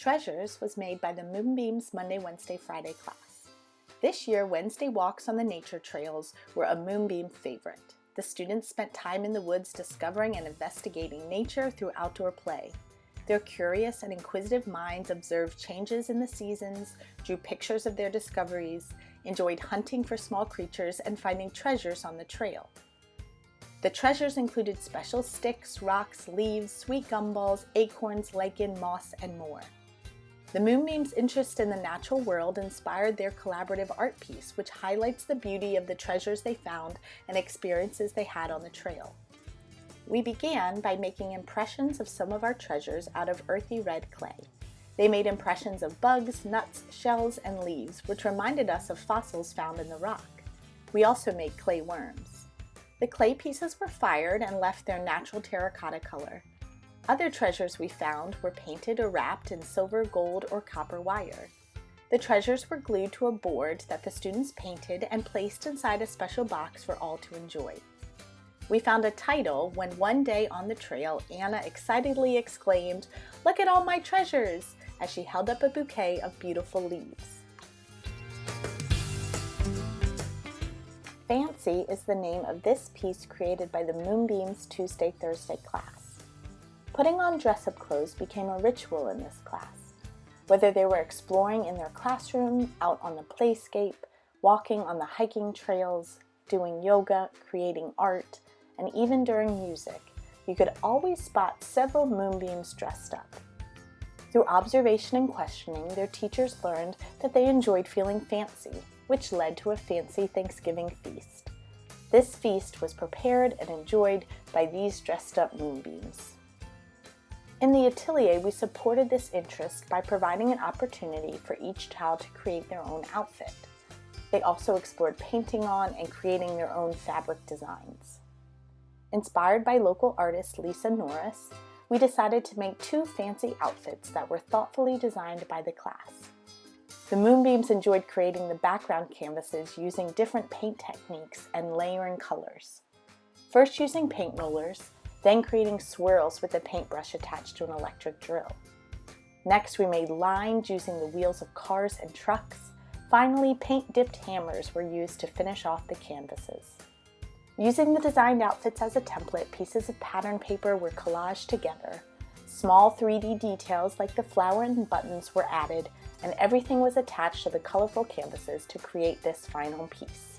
Treasures was made by the Moonbeams Monday, Wednesday, Friday class. This year, Wednesday walks on the nature trails were a Moonbeam favorite. The students spent time in the woods discovering and investigating nature through outdoor play. Their curious and inquisitive minds observed changes in the seasons, drew pictures of their discoveries, enjoyed hunting for small creatures, and finding treasures on the trail. The treasures included special sticks, rocks, leaves, sweet gumballs, acorns, lichen, moss, and more. The Moonbeams' interest in the natural world inspired their collaborative art piece, which highlights the beauty of the treasures they found and experiences they had on the trail. We began by making impressions of some of our treasures out of earthy red clay. They made impressions of bugs, nuts, shells, and leaves, which reminded us of fossils found in the rock. We also made clay worms. The clay pieces were fired and left their natural terracotta color. Other treasures we found were painted or wrapped in silver, gold, or copper wire. The treasures were glued to a board that the students painted and placed inside a special box for all to enjoy. We found a title when one day on the trail, Anna excitedly exclaimed, "Look at all my treasures!" as she held up a bouquet of beautiful leaves. Fancy is the name of this piece created by the Moonbeams Tuesday-Thursday class. Putting on dress-up clothes became a ritual in this class. Whether they were exploring in their classroom, out on the playscape, walking on the hiking trails, doing yoga, creating art, and even during music, you could always spot several Moonbeams dressed up. Through observation and questioning, their teachers learned that they enjoyed feeling fancy, which led to a fancy Thanksgiving feast. This feast was prepared and enjoyed by these dressed-up Moonbeams. In the atelier, we supported this interest by providing an opportunity for each child to create their own outfit. They also explored painting on and creating their own fabric designs. Inspired by local artist Lisa Norris, we decided to make 2 fancy outfits that were thoughtfully designed by the class. The Moonbeams enjoyed creating the background canvases using different paint techniques and layering colors. First using paint rollers, then creating swirls with a paintbrush attached to an electric drill. Next, we made lines using the wheels of cars and trucks. Finally, paint-dipped hammers were used to finish off the canvases. Using the designed outfits as a template, pieces of pattern paper were collaged together. Small 3D details like the flower and buttons were added, and everything was attached to the colorful canvases to create this final piece.